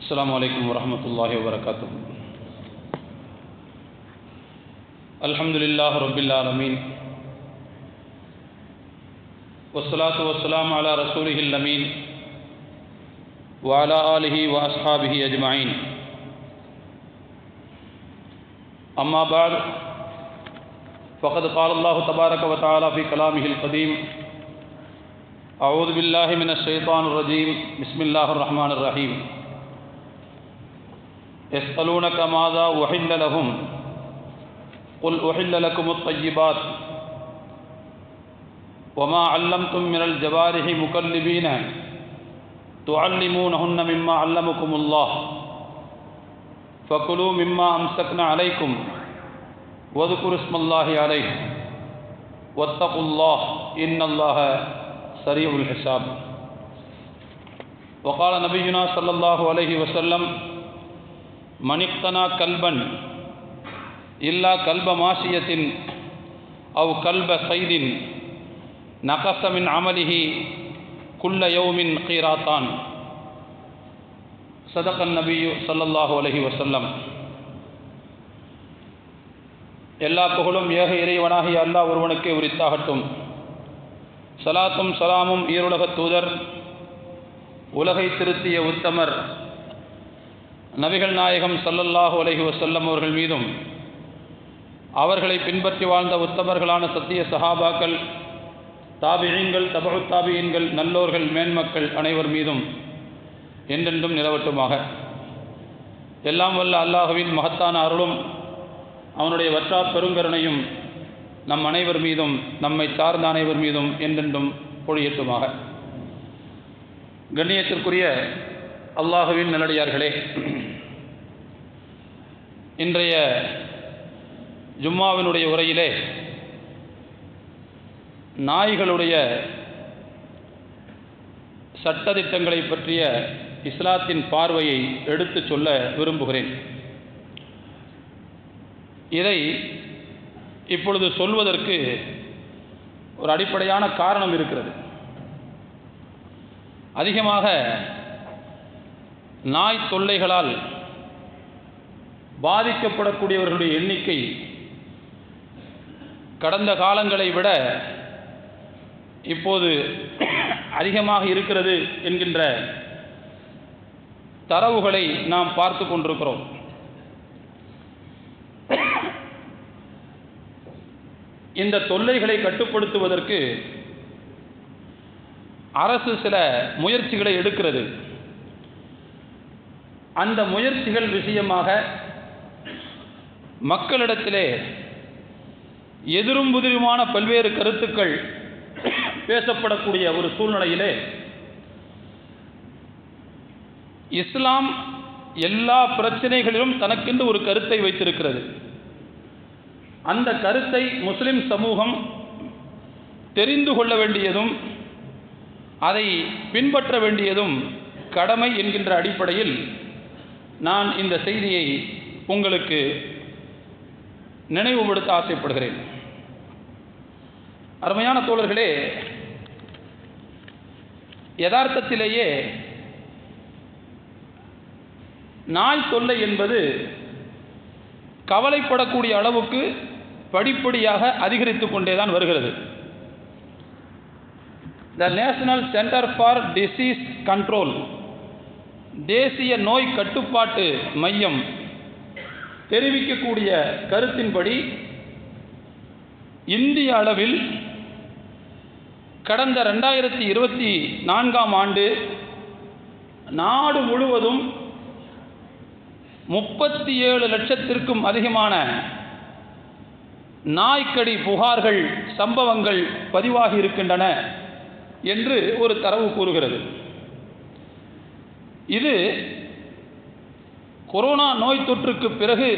السلام عليكم ورحمة الله وبركاته. الحمد لله رب العالمين والصلاة والسلام على رسوله الأمين وعلى آله وأصحابه أجمعين. أما بعد فقد قال الله تبارك وتعالى في كلامه القديم: أعوذ بالله من الشيطان الرجيم. بسم الله الرحمن الرحيم. يسألونك ماذا أحل لهم قل أحل لكم الطيبات وما علمتم من الجوارح مكلبين تعلمونهن مما علمكم الله فكلوا مما أمسكنا عليكم واذكروا اسم الله عليه واتقوا الله إن الله سريع الحساب. وقال نبينا صلى الله عليه وسلم: من اقتنى كلبا إلا كلب ماشية أو كلب صيد نقص من عمله كل يوم قيراطان. صدق النبي صلى الله عليه وسلم. எல்லா புகழும் ஏக இறைவனாகிய அல்லாஹ் ஒருவனுக்கே உரித்தாகட்டும். சலாத்தும் சலாமும் ஈருலகத் தூதர், உலகை திருத்திய உத்தமர் நபிகள் நாயகம் ஸல்லல்லாஹு அலைஹி வஸல்லம் அவர்கள் மீதும், அவர்களை பின்பற்றி வாழ்ந்த உத்தமர்களான சத்திய சஹாபாக்கள், தாபிஈன்கள், தபஉத் தாபிஈன்கள், நல்லோர்கள், மேன்மக்கள் அனைவர் மீதும் என்றென்றும் நிலவட்டுமாக. எல்லாம் வல்ல அல்லாஹுவின் மகத்தான அருளும் அவனுடைய வற்றா பெருங்கருணையும் நம் அனைவர் மீதும், நம்மை சார்ந்த அனைவர் மீதும் என்றென்றும் பொழியட்டுமாக. கண்ணியத்திற்குரிய அல்லாஹுவின் நல்லடியார்களே, இன்றைய ஜும்மாவினுடைய உரையிலே நாய்களுடைய சட்டதிட்டங்களை பற்றிய இஸ்லாத்தின் பார்வையை எடுத்து சொல்ல விரும்புகிறேன். இதை இப்பொழுது சொல்வதற்கு ஒரு அடிப்படையான காரணம் இருக்கிறது. அதிகமாக நாய் தொல்லைகளால் பாதிக்கப்படக்கூடியவர்களுடைய எண்ணிக்கை கடந்த காலங்களை விட இப்போது அதிகமாக இருக்கிறது என்கின்ற தரவுகளை நாம் பார்த்து கொண்டிருக்கிறோம். இந்த தொல்லைகளை கட்டுப்படுத்துவதற்கு அரசு சில முயற்சிகளை எடுக்கிறது. அந்த முயற்சிகள் விஷயமாக மக்களிடத்திலே எதிரும் புதிருமான பல்வேறு கருத்துக்கள் பேசப்படக்கூடிய ஒரு சூழ்நிலையிலே இஸ்லாம் எல்லா பிரச்சனைகளிலும் தனக்கென்று ஒரு கருத்தை வைத்திருக்கிறது. அந்த கருத்தை முஸ்லிம் சமூகம் தெரிந்து கொள்ள வேண்டியதும் அதை பின்பற்ற வேண்டியதும் கடமை என்கின்ற அடிப்படையில் நான் இந்த செய்தியை உங்களுக்கு நினைவுபடுத்த ஆசைப்படுகிறேன். அருமையான தோழர்களே, யதார்த்தத்திலேயே நாய் தொல்லை என்பது கவலைப்படக்கூடிய அளவுக்கு படிப்படியாக அதிகரித்து கொண்டேதான் வருகிறது. The national centre for disease control, தேசிய நோய் கட்டுப்பாட்டு மையம் தெரிவிக்கக்கூடிய கருத்தின்படி இந்திய அளவில் கடந்த 2024ஆம் ஆண்டு நாடு முழுவதும் 37 லட்சத்திற்கும் அதிகமான நாய்க்கடி புகார்கள், சம்பவங்கள் பதிவாகி இருக்கின்றன என்று ஒரு தரவு கூறுகிறது. இது கொரோனா நோய் தொற்றுக்கு பிறகு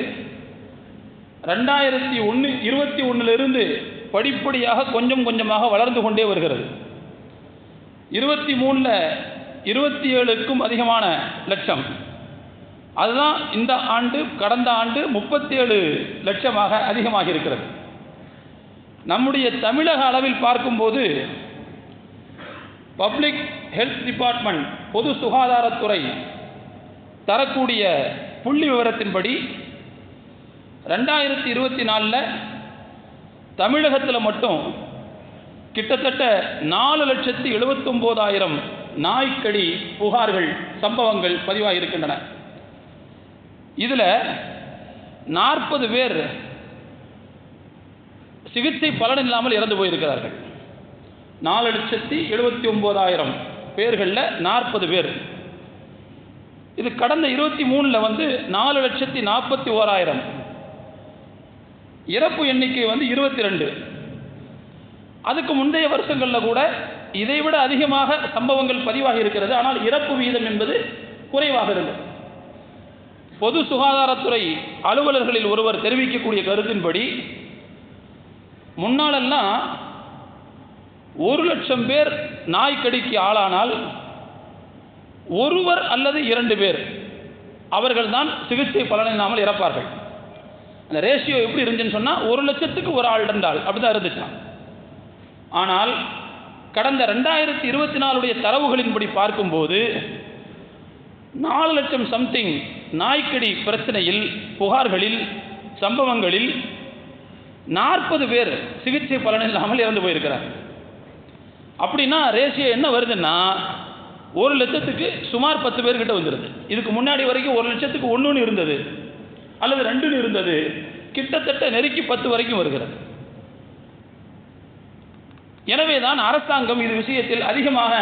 2021 படிப்படியாக கொஞ்சம் கொஞ்சமாக வளர்ந்து கொண்டே வருகிறது. 23 27க்கும் அதிகமான லட்சம். அதுதான் இந்த ஆண்டு, கடந்த ஆண்டு 37 லட்சமாக அதிகமாக இருக்கிறது. நம்முடைய தமிழக அளவில் பார்க்கும்போது பப்ளிக் ஹெல்த் டிபார்ட்மெண்ட், பொது சுகாதாரத்துறை தரக்கூடிய புள்ளி விவரத்தின்படி 2024 தமிழகத்தில் மட்டும் கிட்டத்தட்ட 4,79,000 நாய்க்கடி புகார்கள் சம்பவங்கள் பதிவாகியிருக்கின்றன. இதில் 40 பேர் சிகிச்சை பலன் இல்லாமல் இறந்து போயிருக்கிறார்கள். 4,79,000 பேர்களில் 40 பேர். இது கடந்த 23 வந்து 4,41,000. இறப்பு எண்ணிக்கை வந்து 22. அதுக்கு முந்தைய வருஷங்களில் கூட இதைவிட அதிகமாக சம்பவங்கள் பதிவாகி இருக்கிறது. ஆனால் இறப்பு வீதம் என்பது குறைவாக இருந்தது. பொது சுகாதாரத்துறை அலுவலர்களில் ஒருவர் தெரிவிக்கக்கூடிய கருத்தின்படி முன்னாலெல்லாம் 1,00,000 பேர் நாய்க்கடிக்கு ஆளானால் ஒருவர் அல்லது 2 பேர் அவர்கள்தான் சிகிச்சை பலனில்லாமல் இறப்பார்கள். அந்த ரேஷியோ எப்படி இருந்துச்சுன்னு சொன்னால் 1,00,000க்கு ஒரு ஆள் 2 ஆள் அப்படி தான் இருந்துச்சான். ஆனால் கடந்த 2024 தரவுகளின்படி பார்க்கும்போது 4,00,000 சம்திங் நாய்க்கடி பிரச்சனையில் புகார்களில் சம்பவங்களில் 40 பேர் சிகிச்சை பலனில்லாமல் இறந்து போயிருக்கிறார். அப்படின்னா ரேஷியோ என்ன வருதுன்னா 1,00,000க்கு சுமார் 10 பேர்கிட்ட வந்துடுது. இதுக்கு முன்னாடி வரைக்கும் 1,00,000க்கு 1 இருந்தது அல்லது 2 இருந்தது. கிட்டத்தட்ட நெருக்கி 10 வரைக்கும் வருகிறது. எனவே தான் அரசாங்கம் இது விஷயத்தில் அதிகமாக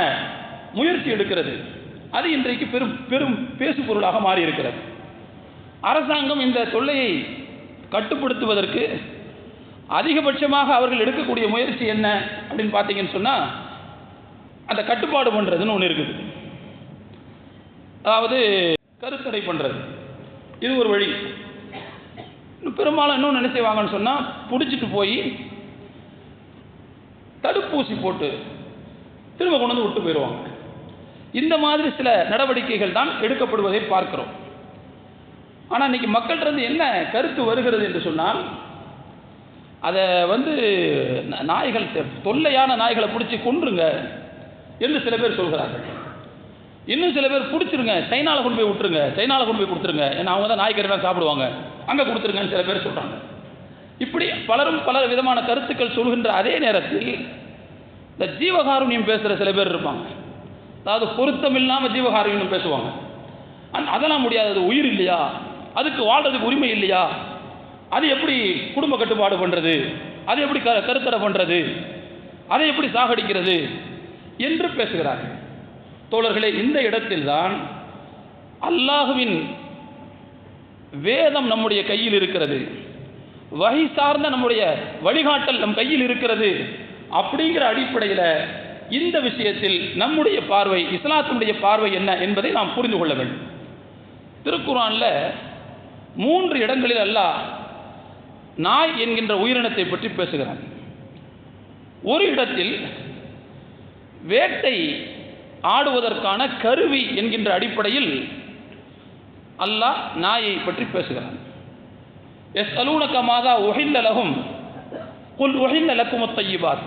முயற்சி எடுக்கிறது. அது இன்றைக்கு பெரும் பேசு பொருளாக மாறி இருக்கிறது. அரசாங்கம் இந்த தொல்லையை கட்டுப்படுத்துவதற்கு அதிகபட்சமாக அவர்கள் எடுக்கக்கூடிய முயற்சி என்ன அப்படின்னு பார்த்தீங்கன்னு சொன்னால், அந்த கட்டுப்பாடு பண்ணுறதுன்னு ஒன்று இருக்குது. அதாவது கருத்தடை பண்ணுறது, இது ஒரு வழி. பெரும்பாலும் இன்னும் என்ன செய்வாங்கன்னு சொன்னால், பிடிச்சிட்டு போய் தடுப்பூசி போட்டு திரும்ப கொண்டு வந்து விட்டு போயிடுவாங்க. இந்த மாதிரி சில நடவடிக்கைகள் தான் எடுக்கப்படுவதை பார்க்கிறோம். ஆனால் இன்னைக்கு மக்கள்கிட்ட என்ன கருத்து வருகிறது என்று சொன்னால், அதை வந்து நாய்கள் தொல்லையான நாய்களை பிடிச்சி கொன்றுங்க என்று சில பேர் சொல்கிறார்கள். இன்னும் சில பேர் பிடிச்சிருங்க, சைனாவில் கொண்டு போய் விட்டுருங்க, சைனாவில் கொண்டு போய் கொடுத்துருங்க, ஏன்னா அவங்க தான் நாய்க்கறிலாம் சாப்பிடுவாங்க, அங்கே கொடுத்துருங்கன்னு சில பேர் சொல்கிறாங்க. இப்படி பலரும் பல விதமான கருத்துக்கள் சொல்கின்ற அதே நேரத்தில் இந்த ஜீவகாருண்யம் பேசுகிற சில பேர் இருப்பாங்க. அதாவது பொருத்தம் இல்லாமல் ஜீவகாருண்யம் பேசுவாங்க. அதெல்லாம் முடியாது, அது உயிர் இல்லையா, அதுக்கு வாழ்றதுக்கு உரிமை இல்லையா, அது எப்படி குடும்ப கட்டுப்பாடு பண்ணுறது, அது எப்படி கருத்தடை பண்ணுறது, அதை எப்படி சாகடிக்கிறது என்று பேசுகிறார்கள். தோழர்களே, இந்த இடத்தில்தான் அல்லாஹுவின் வேதம் நம்முடைய கையில் இருக்கிறது, வஹி சார்ந்த நம்முடைய வழிகாட்டல் நம் கையில் இருக்கிறது. அப்படிங்கிற அடிப்படையில் இந்த விஷயத்தில் நம்முடைய பார்வை, இஸ்லாத்தினுடைய பார்வை என்ன என்பதை நாம் புரிந்து கொள்ள வேண்டும். திருக்குர்ஆனில் 3 இடங்களில் அல்லாஹ் நாய் என்கின்ற உயிரினத்தை பற்றி பேசுகிறான். ஒரு இடத்தில் வேட்டை ஆடுவதற்கான கருவி என்கின்ற அடிப்படையில் அல்லாஹ் நாயை பற்றி பேசுகிறான். யஸ்அலூனக மாதா உஹில்ல லஹும் குல் உஹில்ல லக்குமுத் தய்யிபாத்.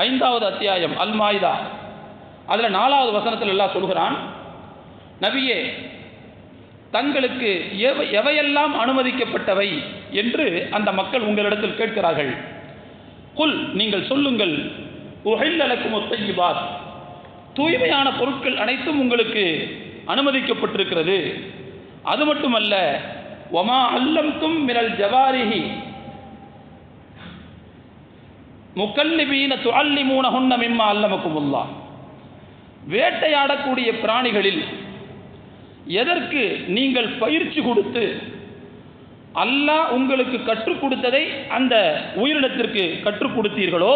5வது அத்தியாயம் அல் மாயிதா, அதில் 4வது வசனத்தில் அல்லாஹ் சொல்கிறான், நபியே, தங்களுக்கு எவையெல்லாம் அனுமதிக்கப்பட்டவை என்று அந்த மக்கள் உங்களிடத்தில் கேட்கிறார்கள். குல், நீங்கள் சொல்லுங்கள், உஹில்ல லக்குமுத் தய்யிபாத், தூய்மையான பொருட்கள் அனைத்தும் உங்களுக்கு அனுமதிக்கப்பட்டிருக்கிறது. அது மட்டுமல்ல, வமா அல்லம்தும் மினல் ஜவாரிஹி முகல்லிபீன துஅல்லிமூனஹுன்ன மிம்மா அல்லமக்குமுல்லாஹ், வேட்டையாடக்கூடிய பிராணிகளில் எதற்கு நீங்கள் பயிற்சி கொடுத்து அல்லாஹ் உங்களுக்கு கற்றுக் கொடுத்ததை அந்த உயிரினத்திற்கு கற்றுக் கொடுத்தீர்களோ,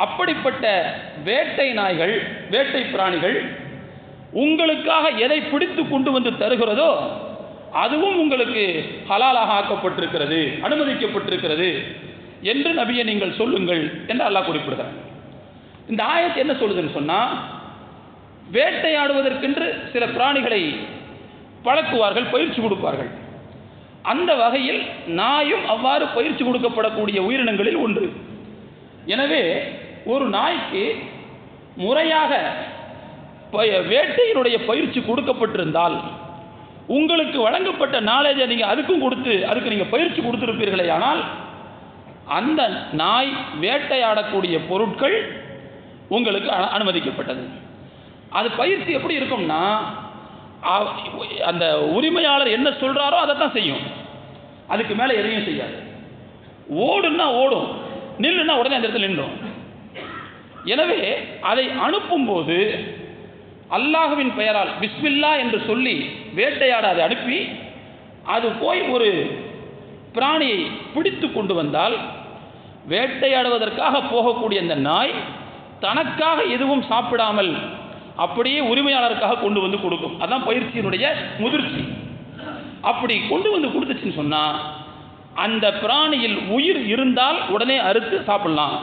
அப்படிப்பட்ட வேட்டை நாய்கள், வேட்டை பிராணிகள் உங்களுக்காக எதை பிடித்து கொண்டு வந்து தருகிறதோ அதுவும் உங்களுக்கு ஹலாலாக ஆக்கப்பட்டிருக்கிறது, அனுமதிக்கப்பட்டிருக்கிறது என்று நபியை நீங்கள் சொல்லுங்கள் என்று அல்லாஹ் குறிப்பிடுகிறார். இந்த ஆயத்து என்ன சொல்லுதுன்னு சொன்னால், வேட்டையாடுவதற்கென்று சில பிராணிகளை பழக்குவார்கள், பயிற்சி கொடுப்பார்கள். அந்த வகையில் நாயும் அவ்வாறு பயிற்சி கொடுக்கப்படக்கூடிய உயிரினங்களில் ஒன்று. எனவே ஒரு நாய்க்கு முறையாக வேட்டையினுடைய பயிற்சி கொடுக்கப்பட்டிருந்தால் உங்களுக்கு வழங்கப்பட்ட நாலேஜை நீங்கள் அதுக்கு நீங்கள் பயிற்சி கொடுத்துருப்பீர்களே, ஆனால் அந்த நாய் வேட்டையாடக்கூடிய பொருட்கள் உங்களுக்கு அனுமதிக்கப்பட்டது. அது பயிற்சி எப்படி இருக்கும்னா, அந்த உரிமையாளர் என்ன சொல்கிறாரோ அதை தான் செய்யும், அதுக்கு மேலே எதையும் செய்யாது. ஓடுன்னா ஓடும், நில்லுன்னா உடனே அந்த இடத்துல நின்றும். எனவே அதை அனுப்பும்போது அல்லாஹ்வின் பெயரால் பிஸ்மில்லா என்று சொல்லி வேட்டையாட அதை அனுப்பி அது போய் ஒரு பிராணியை பிடித்து கொண்டு வந்தால், வேட்டையாடுவதற்காக போகக்கூடிய அந்த நாய் தனக்காக எதுவும் சாப்பிடாமல் அப்படியே உரிமையாளருக்காக கொண்டு வந்து கொடுக்கும். அதான் பயிற்சியினுடைய முதிர்ச்சி. அப்படி கொண்டு வந்து கொடுத்துச்சுன்னு சொன்னால், அந்த பிராணியில் உயிர் இருந்தால் உடனே அறுத்து சாப்பிடலாம்.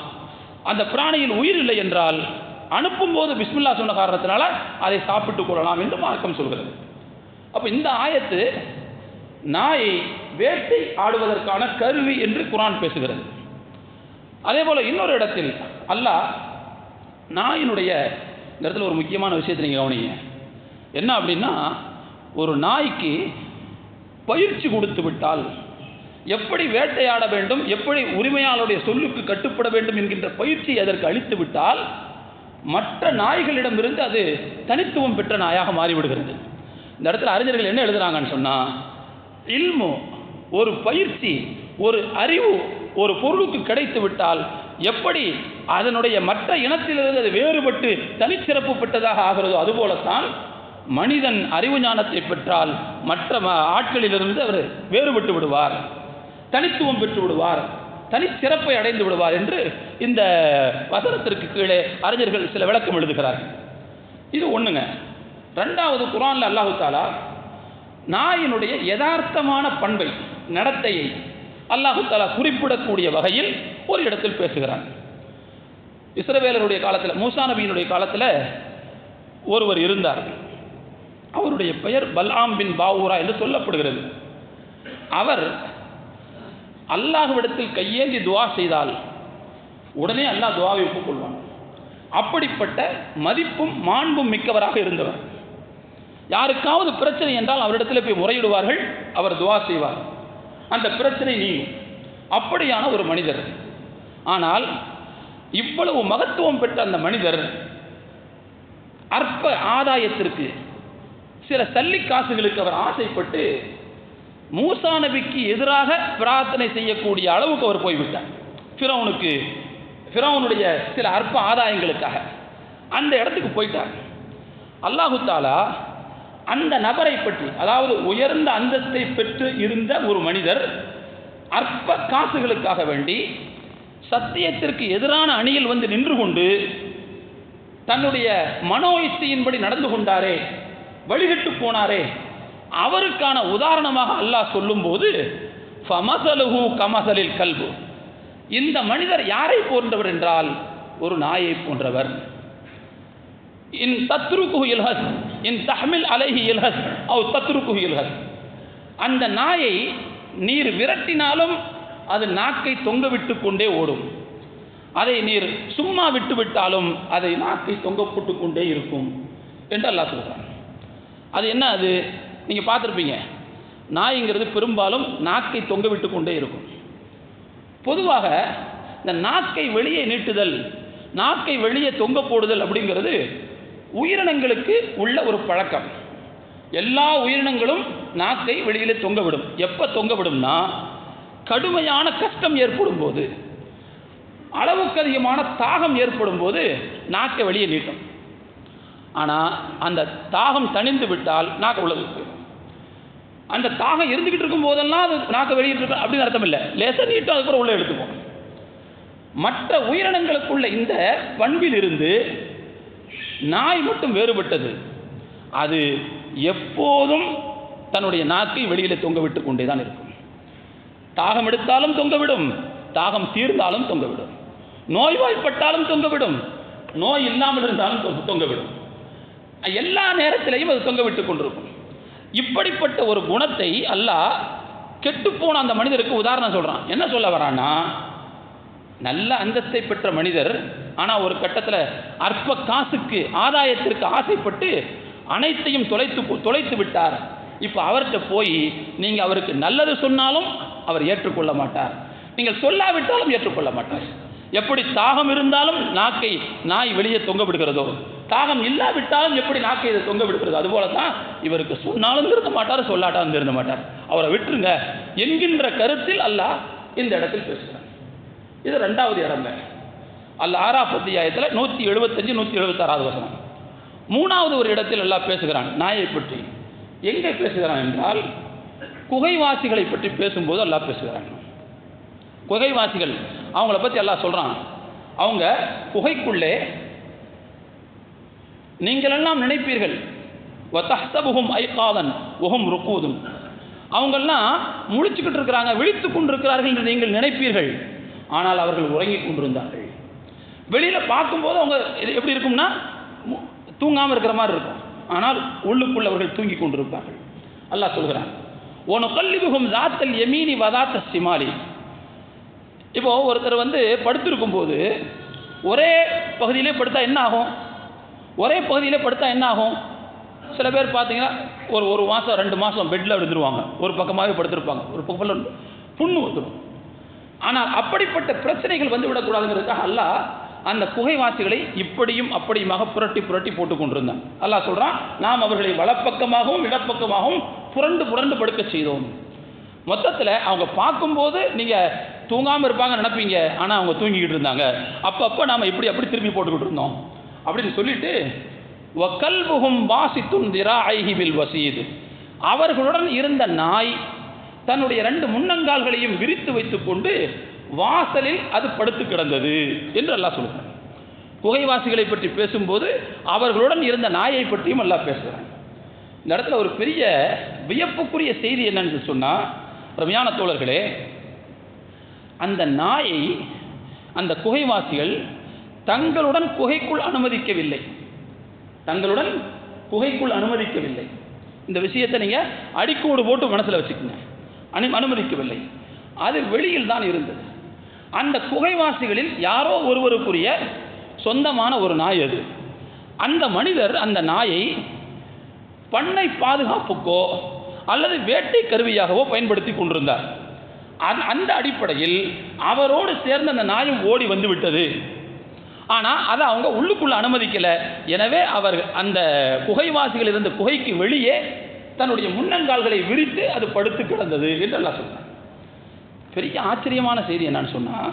அந்த பிராணியில் உயிர் இல்லை என்றால் அனுப்பும்போது பிஸ்மில்லா சொன்ன காரணத்தினால அதை சாப்பிட்டுக் கொள்ளலாம் என்று மார்க்கம் சொல்கிறது. அப்போ இந்த ஆயத்து நாயை வேட்டை ஆடுவதற்கான கருவி என்று குர்ஆன் பேசுகிறது. அதே போல் இன்னொரு இடத்தில் அல்லாஹ் நாயினுடைய, இந்த இடத்துல ஒரு முக்கியமான விஷயத்தை நீங்கள் கவனிங்க. என்ன அப்படின்னா, ஒரு நாய்க்கு பயிற்சி கொடுத்து விட்டால் எப்படி வேட்டையாட வேண்டும், எப்படி உரிமையாளருடைய சொல்லுக்கு கட்டுப்பட வேண்டும் என்கின்ற பயிற்சி அதற்கு அளித்து விட்டால் மற்ற நாய்களிடமிருந்து அது தனித்துவம் பெற்ற நாயாக மாறிவிடுகிறது. இந்த இடத்துல அறிஞர்கள் என்ன எழுதுறாங்கன்னு சொன்னால், இல்மு, ஒரு பயிற்சி, ஒரு அறிவு ஒரு பொருளுக்கு கிடைத்து விட்டால் எப்படி அதனுடைய மற்ற இனத்திலிருந்து அது வேறுபட்டு தனிச்சிறப்பு பெற்றதாக ஆகிறதோ, அதுபோலத்தான் மனிதன் அறிவு ஞானத்தை பெற்றால் மற்ற ஆட்களிலிருந்து அவர் வேறுபட்டு விடுவார், தனித்துவம் பெற்று விடுவார், தனிச்சிறப்பை அடைந்து விடுவார் என்று இந்த வசனத்திற்கு கீழே அறிஞர்கள் சில விளக்கம் எழுதுகிறார்கள். இது ஒன்றுங்க. ரெண்டாவது, குர்ஆனில் அல்லாஹ் தஆலா நாயினுடைய யதார்த்தமான பண்பை, நடத்தையை அல்லாஹ் தஆலா குறிப்பிடக்கூடிய வகையில் ஒரு இடத்தில் பேசுகிறான். இஸ்ரவேலருடைய காலத்தில், மூசா நபியினுடைய காலத்தில் ஒருவர் இருந்தார். அவருடைய பெயர் பல்ஆம் பின் பாவூரா என்று சொல்லப்படுகிறது. அவர் அல்லாஹ்விடத்தில் கையேந்தி துவா செய்தால் உடனே அல்லாஹ் துவாவை ஒப்புக்கொள்வான். அப்படிப்பட்ட மதிப்பும் மாண்பும் மிக்கவராக இருந்தவர். யாருக்காவது பிரச்சனை என்றால் அவரிடத்தில் போய் முறையிடுவார்கள், அவர் துவா செய்வார், அந்த பிரச்சனை நீங்கும். அப்படியான ஒரு மனிதர். ஆனால் இவ்வளவு மகத்துவம் பெற்ற அந்த மனிதர் அற்ப ஆதாயத்திற்கு, சில சல்லி காசுகளுக்கு அவர் ஆசைப்பட்டு மூசா நபிக்கு எதிராக பிரார்த்தனை செய்யக்கூடிய அளவுக்கு அவர் போய்விட்டார். ஃபிரௌனுடைய சில அற்ப ஆதாயங்களுக்காக அந்த இடத்துக்கு போயிட்டார். அல்லாஹு தஆலா அந்த நபரை பற்றி, அதாவது உயர்ந்த அந்தஸ்தை பெற்று இருந்த ஒரு மனிதர் அற்ப காசுகளுக்காக வேண்டி சத்தியத்திற்கு எதிரான அணியில் வந்து நின்று கொண்டு தன்னுடைய மனோ இச்சையின்படி நடந்து கொண்டாரே, வழிகட்டு போனாரே, அவருக்கான உதாரணமாக அல்லாஹ் சொல்லும்போது ஃபமஸலுஹு கமஸலில் கல்பு, இந்த மனிதர் யாரை போன்றவர் என்றால் ஒரு நாயை போன்றவர். இன் தத்ருகுஹு இல்ஹஸ் இன் தஹ்மில் அலைஹி இல்ஹஸ் அவ் தத்ருகுஹு இல்ஹஸ், அந்த நாயை நீர் விரட்டினாலும் அது நாக்கை தொங்க விட்டு கொண்டே ஓடும், அதை நீர் சும்மா விட்டு விட்டாலும் அதை நாக்கை தொங்க போட்டு கொண்டே இருக்கும் என்று அல்லாஹ் சொல்கிறான். அது என்ன, அது நீங்கள் பார்த்துருப்பீங்க, நாய்ங்கிறது பெரும்பாலும் நாக்கை தொங்க விட்டு கொண்டே இருக்கும். பொதுவாக இந்த நாக்கை வெளியே நீட்டுதல், நாக்கை வெளியே தொங்க போடுதல் அப்படிங்கிறது உயிரினங்களுக்கு உள்ள ஒரு பழக்கம். எல்லா உயிரினங்களும் நாக்கை வெளியிலே தொங்க விடும். எப்போ தொங்க விடும்னா, கடுமையான கஷ்டம் ஏற்படும் போது, அளவுக்கு அதிகமான தாகம் ஏற்படும் போது நாக்கை வெளியே நீட்டும். ஆனால் அந்த தாகம் தணிந்து விட்டால் நாக்கை உள்ளது போயிடும். அந்த தாகம் இருந்துக்கிட்டு இருக்கும் போதெல்லாம் அது நாக்கை வெளியிட்டு அப்படின்னு அர்த்தம் இல்லை, லேசாக நீட்டும், அதுக்கப்புறம் உள்ளே எடுத்துக்கும். மற்ற உயிரினங்களுக்குள்ள இந்த பண்பில் இருந்து நாய் மட்டும் வேறுபட்டது. அது எப்போதும் தன்னுடைய நாக்கை வெளியில் தொங்க விட்டு கொண்டே தான் இருக்கும். தாகம் எடுத்தாலும் தொங்கவிடும், தாகம் தீர்ந்தாலும் தொங்கவிடும், நோய்வாய்ப்பட்டாலும் தொங்கவிடும், நோய் இல்லாமல் இருந்தாலும் தொங்கவிடும். எல்லா நேரத்திலையும் அது தொங்க விட்டு கொண்டிருக்கும். இப்படிப்பட்ட ஒரு குணத்தை அல்லாஹ் கெட்டுப்போன அந்த மனிதருக்கு உதாரணம் சொல்கிறான். என்ன சொல்ல வரான்னா, நல்ல அந்தஸ்தை பெற்ற மனிதர் ஆனால் ஒரு கட்டத்தில் அற்ப காசுக்கு ஆதாயத்திற்கு ஆசைப்பட்டு அனைத்தையும் தொலைத்து விட்டார். இப்போ அவர்கிட்ட போய் நீங்கள் அவருக்கு நல்லது சொன்னாலும் அவர் ஏற்றுக்கொள்ள மாட்டார், நீங்கள் சொல்லாவிட்டாலும் ஏற்றுக்கொள்ள மாட்டார். எப்படி தாகம் இருந்தாலும் நாக்கை நாய் வெளியே தொங்க விடுகிறதோ, தாகம் இல்லாவிட்டாலும் எப்படி நாக்கை இதை தொங்க விடுகிறதோ, அதுபோல தான் இவருக்கு சொன்னாலும் திருந்த மாட்டார், சொல்லாட்டாலும் திருந்த மாட்டார், அவரை விட்டுருங்க என்கின்ற கருத்தில் அல்லாஹ் இந்த இடத்தில் பேசுகிறார். இது 2வது இடங்க. அல்லாஹ் 6ஆம் அத்தியாயத்தில் 175 176 வசனம். 3வது ஒரு இடத்தில் அல்லாஹ் பேசுகிறான் நாயை பற்றி. எங்கே பேசுகிறான் என்றால் குகைவாசிகளை பற்றி பேசும்போது அல்லாஹ் பேசுகிறான். குகைவாசிகள் அவங்கள பற்றி அல்லாஹ் சொல்கிறான், அவங்க குகைக்குள்ளே நீங்களெல்லாம் நினைப்பீர்கள் வதஹ்சபுஹும் ஐகாதன் வஹும் ருகூதுன், அவங்கெல்லாம் முழிச்சுக்கிட்டு இருக்கிறாங்க, விழித்து கொண்டிருக்கிறார்கள் என்று நீங்கள் நினைப்பீர்கள், ஆனால் அவர்கள் உறங்கி கொண்டிருந்தார்கள். வெளியில் பார்க்கும்போது அவங்க எப்படி இருக்கும்னா தூங்காமல் இருக்கிற மாதிரி இருக்கும், ஆனால் உள்ளுக்குள்ள அவர்கள் தூங்கி கொண்டிருப்பார்கள். அல்லாஹ் சொல்கிறான் ஒனுகல்லிபுஹும் ஸாத்தல் யமீனி வஸாத்த ஷிமாலி. இப்போ ஒருத்தர் படுத்திருக்கும் போது ஒரே பகுதியிலே படுத்தா என்ன ஆகும்? ஒரே பகுதியிலே படுத்தா என்ன ஆகும்? சில பேர் பார்த்தீங்கன்னா ஒரு மாதம் 2 மாதம் பெட்டில் விழுந்துருவாங்க, ஒரு பக்கமாகவே படுத்திருப்பாங்க, ஒரு பக்கத்தில் புண்ணு வந்துடும். ஆனால் அப்படிப்பட்ட பிரச்சனைகள் விடக்கூடாதுங்கிறதுக்காக அல்லாஹ் அந்த குகைவாசிகளை இப்படியும் அப்படியுமாக புரட்டி புரட்டி போட்டு கொண்டிருந்தான். அல்லாஹ் சொல்கிறான், நாம் அவர்களை வலப்பக்கமாகவும் இடப்பக்கமாகவும் புரண்டு புரண்டு படுக்க செய்தோம். மொத்தத்தில் அவங்க பார்க்கும்போது நீங்கள் தூங்காமல் இருப்பாங்க நினைப்பீங்க, ஆனால் அவங்க தூங்கிக்கிட்டு இருந்தாங்க. அப்பப்போ நாம் அப்படி திரும்பி போட்டுக்கிட்டு இருந்தோம் அப்படின்னு சொல்லிட்டு வக்கல்புஹும் வாசித்துன் திராஐஹி பில் வசீது, அவர்களுடன் இருந்த நாய் தன்னுடைய 2 முன்னங்கால்களையும் விரித்து வைத்துக்கொண்டு வாசலில் அது படுத்து கிடந்தது என்று அல்லாஹ் சொல்கிறான். குகைவாசிகளை பற்றி பேசும்போது அவர்களுடன் இருந்த நாயை பற்றியும் அல்லாஹ் பேசுகிறான். இந்த இடத்துல ஒரு பெரிய வியப்புக்குரிய செய்தி என்னன்னு சொன்னால், ரம்யான தோழர்களே, அந்த நாயை அந்த குகைவாசிகள் தங்களுடன் குகைக்குள் அனுமதிக்கவில்லை. இந்த விஷயத்தை நீங்கள் அடிக்கோடு போட்டு மனசில் வச்சுக்கோங்க. அனுமதிக்கவில்லை, அது வெளியில் தான் இருந்தது. அந்த குகைவாசிகளில் யாரோ ஒருவருக்குரிய சொந்தமான ஒரு நாய் அது. அந்த மனிதர் அந்த நாயை பண்ணை பாதுகாப்புக்கோ அல்லது வேட்டை கருவியாகவோ பயன்படுத்தி கொண்டிருந்தார். அந்த அடிப்படையில் அவரோடு சேர்ந்த அந்த நாயும் ஓடி வந்து விட்டது. ஆனால் அதை அவங்க உள்ளுக்குள்ள அனுமதிக்கலை. எனவே அவர் அந்த குகைவாசிகள் இருந்த குகைக்கு வெளியே தன்னுடைய முன்னங்கால்களை விரித்து அது படுத்து கிடந்தது என்று அல்லாஹ் சொன்னார். பெரிய ஆச்சரியமான செய்தி என்னன்னு சொன்னால்,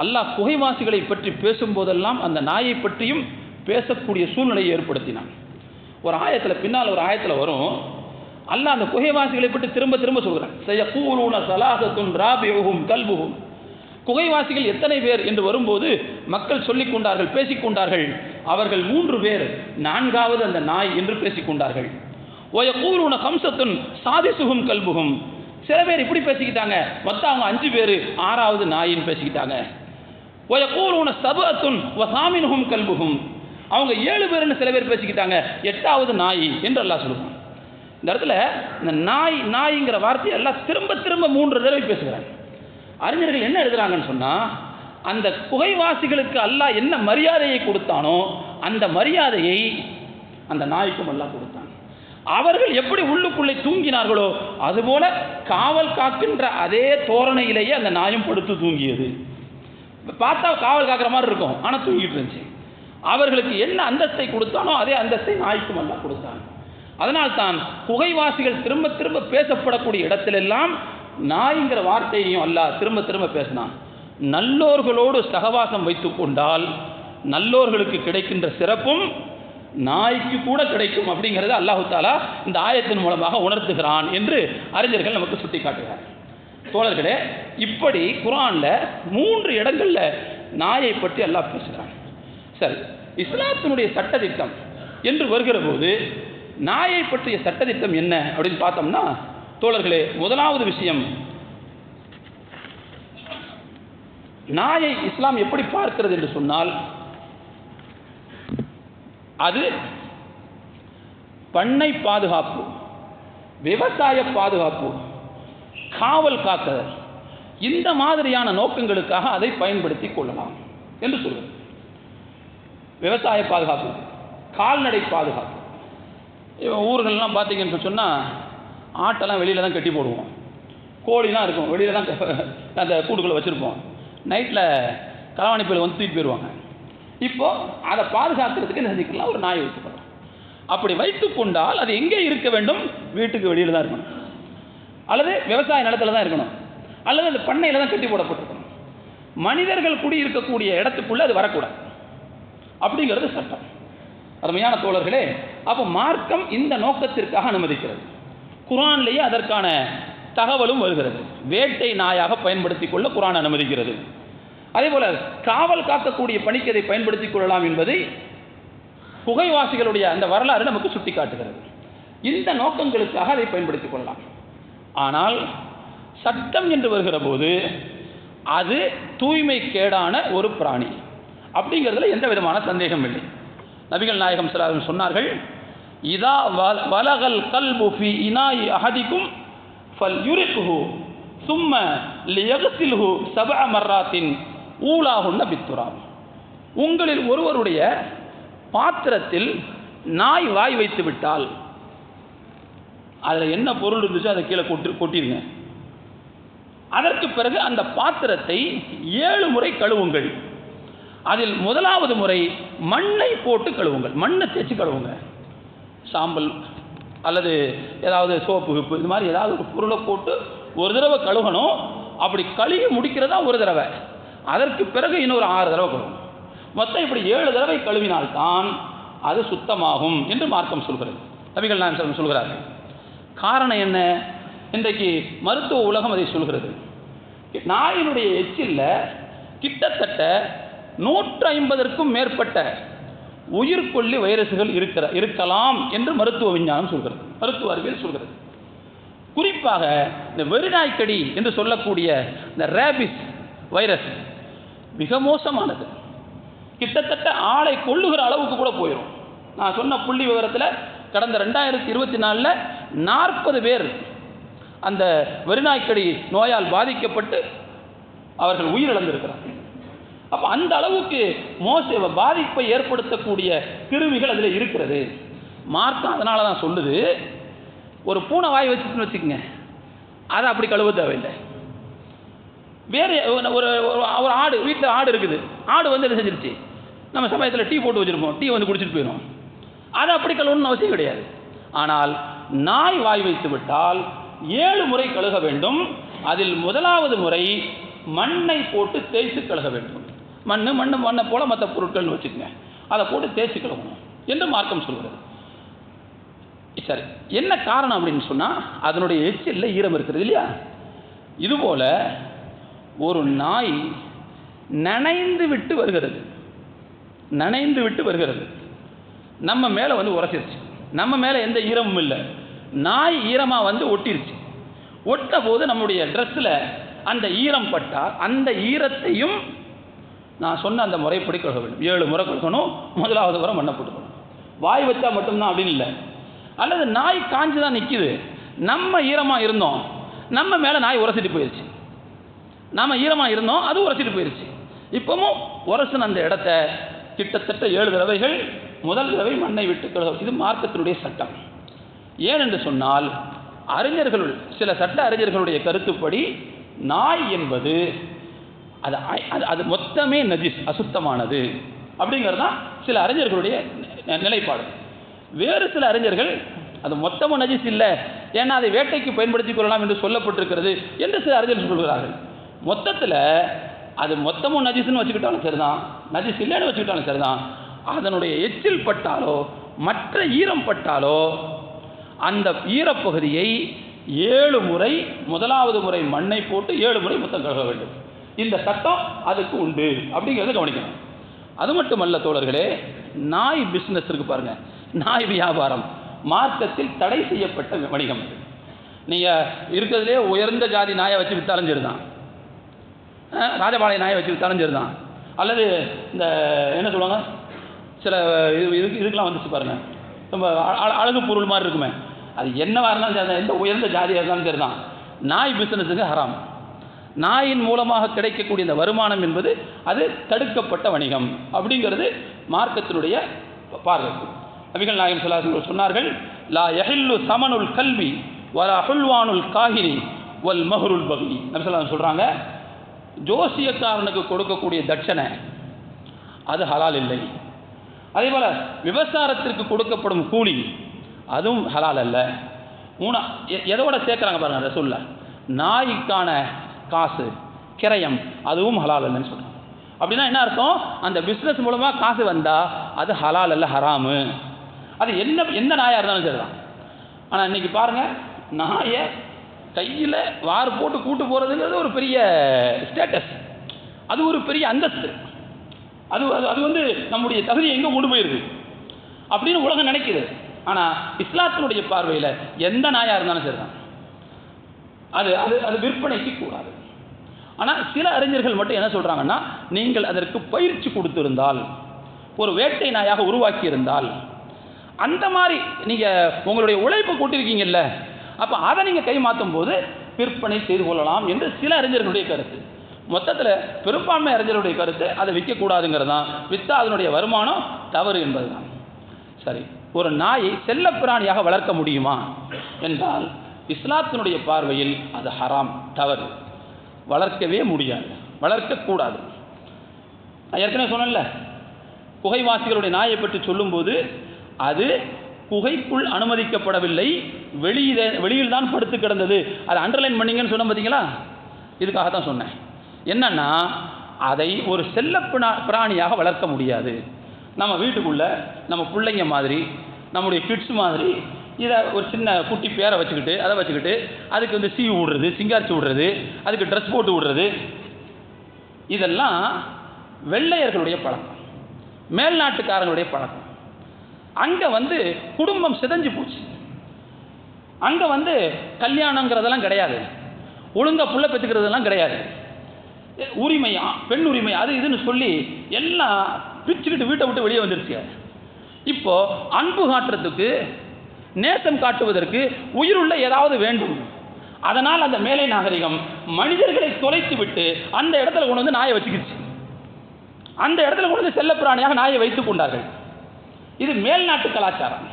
அல்லாஹ் குகைவாசிகளை பற்றி பேசும்போதெல்லாம் அந்த நாயை பற்றியும் பேசக்கூடிய சூழ்நிலையை ஏற்படுத்தினான். ஒரு ஆயத்தில் பின்னால் ஒரு ஆயத்தில் வரும், அல்லாஹ் அந்த குகைவாசிகளை பற்றி திரும்ப திரும்ப சொல்கிறான், சயகூலூன ஸலாஸத்துன் ராபிஉஹும் கல்புஹும். குகைவாசிகள் எத்தனை பேர் என்று வரும்போது மக்கள் சொல்லிக்கொண்டார்கள், பேசிக்கொண்டார்கள், அவர்கள் 3 பேர், 4வது அந்த நாய் என்று பேசிக்கொண்டார்கள். வயகூலூன கம்சத்துன் சாதிசுஹும் கல்புஹும். சில பேர் இப்படி பேசிக்கிட்டாங்க, மொத்தம் அவங்க 5 பேர், 6வது நாயின்னு பேசிக்கிட்டாங்க. வயகூலூன சபஅத்துன் வசாமினுஹும் கல்புஹும். அவங்க 7 பேர்னு சில பேர் பேசிக்கிட்டாங்க, 8வது நாய் என்று அல்லாஹ் சொல்லுவாங்க. இந்த இடத்துல இந்த நாய்ங்கிற வார்த்தையை எல்லாம் திரும்ப திரும்ப 3 தடவை பேசுகிறாங்க. அறிஞர்கள் என்ன எழுதுறாங்கன்னு சொன்னால், அந்த குகைவாசிகளுக்கு அல்லாஹ் என்ன மரியாதையை கொடுத்தானோ அந்த மரியாதையை அந்த நாய்க்கும் அல்லாஹ் கொடுத்தான். அவர்கள் எப்படி உள்ளுக்குள்ளே தூங்கினார்களோ அதுபோல காவல் காக்கின்ற அதே தோரணையிலேயே அந்த நாயும் படுத்து தூங்கியது. பார்த்தா காவல் காக்கிற மாதிரி இருக்கும், ஆனால் தூங்கிட்டு இருந்துச்சு. அவர்களுக்கு என்ன அந்தஸ்தை கொடுத்தானோ அதே அந்தஸ்தை நாய்க்கும் அல்லாஹ் கொடுத்தான். அதனால்தான் குகைவாசிகள் திரும்ப திரும்ப பேசப்படக்கூடிய இடத்திலெல்லாம் நாய்ங்கிற வார்த்தையையும் அல்லாஹ் திரும்ப திரும்ப பேசினான். நல்லோர்களோடு சகவாசம் வைத்து கொண்டால் நல்லோர்களுக்கு கிடைக்கின்ற சிறப்பும் நாய்க்கு கூட கிடைக்கும் அப்படிங்கிறத அல்லாஹு தாலா இந்த ஆயத்தின் மூலமாக உணர்த்துகிறான் என்று அறிஞர்கள் நமக்கு சுட்டி காட்டுகிறார். தோழர்களே, இப்படி குர்ஆனில் 3 இடங்களில் நாயை பற்றி அல்லாஹ் பேசுகிறான். சரி, இஸ்லாத்தினுடைய சட்டத்திட்டம் என்று வருகிற போது நாயை பற்றிய சட்டத்திட்டம் என்ன அப்படின்னு பார்த்தோம்னா, தோழர்களே, முதலாவது விஷயம், நாயை இஸ்லாம் எப்படி பார்க்கிறது என்று சொன்னால், அது பண்ணை பாதுகாப்பு, விவசாய பாதுகாப்பு, காவல் காத்தல், இந்த மாதிரியான நோக்கங்களுக்காக அதை பயன்படுத்தி கொள்ளலாம் என்று சொல்வது. விவசாய பாதுகாப்பு, கால்நடை பாதுகாப்பு. ஊர்கள்லாம் பார்த்தீங்கன்னு சொன்னால் ஆட்டெல்லாம் வெளியில் தான் கட்டி போடுவோம், கோழிலாம் இருக்கும் வெளியில் தான் அந்த கூடுக்குள்ளே வச்சுருப்போம். நைட்டில் களவாணி பேர் வந்து தூக்கிட்டு போயிடுவாங்க. இப்போது அதை பாதுகாக்கிறதுக்கு என்ன செஞ்சுக்கலாம், ஒரு நாய் வைத்துக்கொள்ளலாம். அப்படி வைத்து கொண்டால் அது எங்கே இருக்க வேண்டும், வீட்டுக்கு வெளியில் தான் இருக்கணும், அல்லது விவசாய நிலத்தில் தான் இருக்கணும், அல்லது அந்த பண்ணையில் தான் கட்டி போடப்பட்டிருக்கணும். மனிதர்கள் குடி இருக்கக்கூடிய இடத்துக்குள்ளே அது வரக்கூடாது அப்படிங்கிறது சட்டம். அருமையான தோழர்களே, அப்போ மார்க்கம் இந்த நோக்கத்திற்காக அனுமதிக்கிறது. குர்ஆனிலேயே அதற்கான தகவலும் வருகிறது. வேட்டை நாயாக பயன்படுத்தி கொள்ள குர்ஆன் அனுமதிக்கிறது. அதே போல காவல் காக்கக்கூடிய பணிக்கு அதை பயன்படுத்திக் கொள்ளலாம் என்பதை குகைவாசிகளுடைய அந்த வரலாறு நமக்கு சுட்டி காட்டுகிறது. இந்த நோக்கங்களுக்காக அதை பயன்படுத்திக் கொள்ளலாம். ஆனால் சட்டம் என்று வருகிற போது அது தூய்மை கேடான ஒரு பிராணி அப்படிங்கிறதுல எந்த விதமான சந்தேகம் இல்லை. நபிகள் நாயகம் ஸல்லல்லாஹு அலைஹி வஸல்லம் சொன்னார்கள், இதா வலகல் கல்பு ஃபி இனாயி அஹதிக்கும் ஃபல்யுரிக்ஹு சும்ம லியக்ஸில்ஹு சபஅ மர்ராத்தின் ஊலாஹுன்ன பித்துராப். உங்களில் ஒருவருடைய பாத்திரத்தில் நாய் வாய் வைத்து விட்டால் அதில் என்ன பொருள் இருந்துச்சோ அதை கீழே கொட்டிருங்க. அதற்கு பிறகு அந்த பாத்திரத்தை 7 முறை கழுவுங்கள். அதில் முதலாவது முறை மண்ணை போட்டு கழுவுங்கள். மண்ணை தேய்ச்சி கழுவுங்க. சாம்பல் அல்லது ஏதாவது சோப்பு கிப்பு இது மாதிரி ஏதாவது ஒரு பொருளை போட்டு ஒரு தடவை கழுவணும். அப்படி கழுவி முடிக்கிறதா ஒரு தடவை, அதற்கு பிறகு இன்னொரு 6 தடவை கழுவணும். மொத்தம் இப்படி 7 தடவை கழுவினால்தான் அது சுத்தமாகும் என்று மார்க்கம் சொல்கிறது. நபிகள் நாயகம் சொல்கிறார்கள். காரணம் என்ன? இன்றைக்கு மருத்துவ உலகம் அதை சொல்கிறது. நாயினுடைய எச்சில்ல கிட்டத்தட்ட 150க்கும் மேற்பட்ட உயிர்கொல்லி வைரசுகள் இருக்கலாம் என்று மருத்துவ விஞ்ஞானம் சொல்கிறது, மருத்துவ அறிவியல் சொல்கிறது. குறிப்பாக இந்த வெறிநாய்க்கடி என்று சொல்லக்கூடிய இந்த ரேபிஸ் வைரஸ் மிக மோசமானது. கிட்டத்தட்ட ஆளை கொள்ளுகிற அளவுக்கு கூட போயிடும். நான் சொன்ன புள்ளி விவரத்தில் கடந்த 2024 40 பேர் அந்த வெறிநாய்க்கடி நோயால் பாதிக்கப்பட்டு அவர்கள் உயிரிழந்திருக்கிறார்கள். அப்போ அந்த அளவுக்கு பாதிப்பை ஏற்படுத்தக்கூடிய கிருமிகள் அதில் இருக்கிறது. மார்க்கம் அதனால தான் சொல்லுது, ஒரு பூனை வாய் வச்சுன்னு வச்சுக்கோங்க, அதை அப்படி கழுவ தேவையில்லை. வேறு ஒரு ஆடு, வீட்டில் ஆடு இருக்குது, ஆடு வந்து என்ன செஞ்சிருச்சு, நம்ம சமயத்தில் டீ போட்டு வச்சுருப்போம், டீ வந்து குடிச்சிட்டு போயிடும், அதை அப்படி கழுவணும்னு அவசியம் கிடையாது. ஆனால் நாய் வாய் வைத்து விட்டால் 7 முறை கழுக வேண்டும். அதில் முதலாவது முறை மண்ணை போட்டு தேய்த்து கழுக வேண்டும். மண்ணை போல மற்ற பொருட்கள்னு வச்சுக்கோங்க, அதை போட்டு தேய்ச்சி கழுவணும் என்று மார்க்கம் சொல்கிறது. சரி, என்ன காரணம் அப்படின்னு சொன்னால் அதனுடைய எச்சில்ல ஈரம் இருக்கிறது இல்லையா. இதுபோல் ஒரு நாய் நனைந்து விட்டு வருகிறது, நம்ம மேலே வந்து உரசிருச்சு, நம்ம மேலே எந்த ஈரமும் இல்லை, நாய் ஈரமாக வந்து ஒட்டிருச்சு. ஒட்ட போது நம்முடைய ட்ரெஸ்ஸில் அந்த ஈரம் பட்டால் அந்த ஈரத்தையும் நான் சொன்ன அந்த முறைப்படி கழுக வேண்டும். 7 முறை கழுகணும். முதலாவது முறை மண்ணை போட்டுக்கணும். வாய் வச்சா மட்டும்தான் அப்படின்னு இல்லை. அல்லது நாய் காஞ்சு தான் நிற்கிது, நம்ம ஈரமாக இருந்தோம், நம்ம மேலே நாய் உரசிட்டு போயிடுச்சு, நம்ம ஈரமாக இருந்தோம், அது உரசிட்டு போயிடுச்சு. இப்போவும் உரசின அந்த இடத்த கிட்டத்தட்ட 7 தடவைகள், முதல் தடவை மண்ணை விட்டு கழுக. இது மார்க்கத்தினுடைய சட்டம். ஏனென்று சொன்னால் அறிஞர்கள், சில சட்ட அறிஞர்களுடைய கருத்துப்படி நாய் என்பது அது மொத்தமே நஜிஸ், அசுத்தமானது அப்படிங்கிறது தான் சில அறிஞர்களுடைய நிலைப்பாடு. வேறு சில அறிஞர்கள் அது மொத்தமும் நஜிஸ் இல்லை, ஏன்னா அதை வேட்டைக்கு பயன்படுத்திக் கொள்ளலாம் என்று சொல்லப்பட்டிருக்கிறது என்று சில அறிஞர்கள் சொல்கிறார்கள். மொத்தத்தில் அது மொத்தமும் நஜிஸ்ன்னு வச்சுக்கிட்டாலும் சரிதான், நஜிஸ் இல்லைன்னு வச்சுக்கிட்டாலும் சரிதான், அதனுடைய எச்சில் பட்டாலோ மற்ற ஈரம் பட்டாலோ அந்த ஈரப்பகுதியை 7 முறை, முதலாவது முறை மண்ணை போட்டு 7 முறை மொத்தம் கழுவ வேண்டும். இந்த சட்டம் அதுக்கு உண்டு அப்படிங்கிறத கவனிக்கணும். அது மட்டுமல்ல தோழர்களே, நாய் பிஸ்னஸ் இருக்கு பாருங்க, நாய் வியாபாரம் மார்க்கத்தில் தடை செய்யப்பட்ட வணிகம். நீங்கள் இருக்கிறதுலே உயர்ந்த ஜாதி நாயை வச்சு வித்தாலும் சரிதான், ராஜபாளைய நாயை வச்சு வித்தாலும் சரிதான், அல்லது இந்த என்ன சொல்லுவாங்க சில இதுக்கெல்லாம் வந்துச்சு பாருங்கள், ரொம்ப அழகு பொருள் மாதிரி இருக்குமே, அது என்னவாக இருந்தாலும் சரி, எந்த உயர்ந்த ஜாதியாக இருந்தாலும் சரி தான், நாய் பிஸ்னஸுக்கு ஹராம். நாயின் மூலமாக கிடைக்கக்கூடிய இந்த வருமானம் என்பது அது தடுக்கப்பட்ட வணிகம் அப்படிங்கிறது மார்க்கத்தினுடைய பார்வை. நபிகள் நாயகம் ஸல்லல்லாஹு அலைஹி வஸல்லம் சொன்னார்கள், லா யஹில்லு சமனுல் கல்வி வலா ஹுல்வானுல் காஹினி வல் மஹ்ருல் பகி. நபி ஸல்லல்லாஹு அலைஹி வஸல்லம் சொல்றாங்க, ஜோசியக்காரனுக்கு கொடுக்கக்கூடிய தட்சணை அது ஹலால் இல்லை. அதே போல விபச்சாரத்திற்கு கொடுக்கப்படும் கூலி அதுவும் ஹலால் அல்ல. எதோட சேர்க்குறாங்க பாருங்க ரசூலுல்லாஹ், நாய்க்கான காசு கிரயம் அதுவும் ஹலால் இல்லைன்னு சொல்கிறாங்க. அப்படின்னா என்ன அர்த்தம்? அந்த பிஸ்னஸ் மூலமாக காசு வந்தால் அது ஹலால் அல்ல, ஹராமு. அது எந்த நாயாக இருந்தாலும் சரிதான். ஆனால் இன்றைக்கி பாருங்கள், நாயை கையில் வார் போட்டு கூட்டு போகிறதுங்கிறது ஒரு பெரிய ஸ்டேட்டஸ், அது ஒரு பெரிய அந்தஸ்து, அது அது வந்து நம்முடைய தகுதியை எங்கே கொண்டு போயிருக்கு அப்படின்னு உலகம் நினைக்குது. ஆனால் இஸ்லாத்தினுடைய பார்வையில் எந்த நாயாக இருந்தாலும் சரிதான், அது அது அது விற்பனைக்கு கூடாது. ஆனால் சில அறிஞர்கள் மட்டும் என்ன சொல்கிறாங்கன்னா, நீங்கள் அதற்கு பயிற்சி கொடுத்திருந்தால், ஒரு வேட்டை நாயாக உருவாக்கி இருந்தால், அந்த மாதிரி நீங்கள் உங்களுடைய உழைப்பை கூட்டியிருக்கீங்கல்ல, அப்போ அதை நீங்கள் கை மாற்றும் போது விற்பனை செய்து கொள்ளலாம் என்று சில அறிஞர்களுடைய கருத்து. மொத்தத்தில் பெரும்பான்மை அறிஞர்களுடைய கருத்து அதை விற்கக்கூடாதுங்கிறது தான், விற்றா அதனுடைய வருமானம் தவறு என்பது தான். சரி, ஒரு நாயை செல்லப்பிராணியாக வளர்க்க முடியுமா என்றால் இஸ்லாத்தினுடைய பார்வையில் அது ஹராம், தவறு, வளர்க்கவே முடியாது, வளர்க்கக்கூடாது. நான் ஏற்கனவே சொன்னேன்ல, குகைவாசிகளுடைய நாயை பற்றி சொல்லும்போது அது குகைக்குள் அனுமதிக்கப்படவில்லை, வெளியில் தான் படுத்து கிடந்தது. அதை அண்டர்லைன் பண்ணிங்கன்னு சொன்ன பார்த்தீங்களா, இதுக்காக தான் சொன்னேன். என்னன்னா, அதை ஒரு செல்ல பிராணியாக வளர்க்க முடியாது. நம்ம வீட்டுக்குள்ளே நம்ம பிள்ளைங்க மாதிரி, நம்முடைய கிட்ஸ் மாதிரி இதை ஒரு சின்ன குட்டி பேரை வச்சுக்கிட்டு அதை வச்சுக்கிட்டு அதுக்கு வந்து சீ விடுறது, சிங்காரிச்சு விடுறது, அதுக்கு ட்ரெஸ் போட்டு விடுறது, இதெல்லாம் வெள்ளையர்களுடைய பழக்கம், மேல்நாட்டுக்காரங்களுடைய பழக்கம். அங்கே வந்து குடும்பம் சிதைஞ்சு போச்சு. அங்கே வந்து கல்யாணங்கிறதெல்லாம் கிடையாது, ஒழுங்காக புள்ள பெற்றுக்கிறதெல்லாம் கிடையாது, உரிமை, பெண் உரிமை, அது இதுன்னு சொல்லி எல்லாம் பிச்சுக்கிட்டு வீட்டை விட்டு வெளியே வந்துருச்சு. இப்போ அன்பு காட்டுறதுக்கு, நேசம் காட்டுவதற்கு உயிருள்ள ஏதாவது வேண்டும். அதனால் அந்த மேலை நாகரிகம் மனிதர்களை தொலைத்து விட்டு அந்த இடத்துல கொண்டு வந்து நாயை வச்சுக்கிச்சு. அந்த இடத்துல கொண்டு வந்து செல்லப்பிராணியாக நாயை வைத்துக் கொண்டார்கள். இது மேல்நாட்டு கலாச்சாரம்.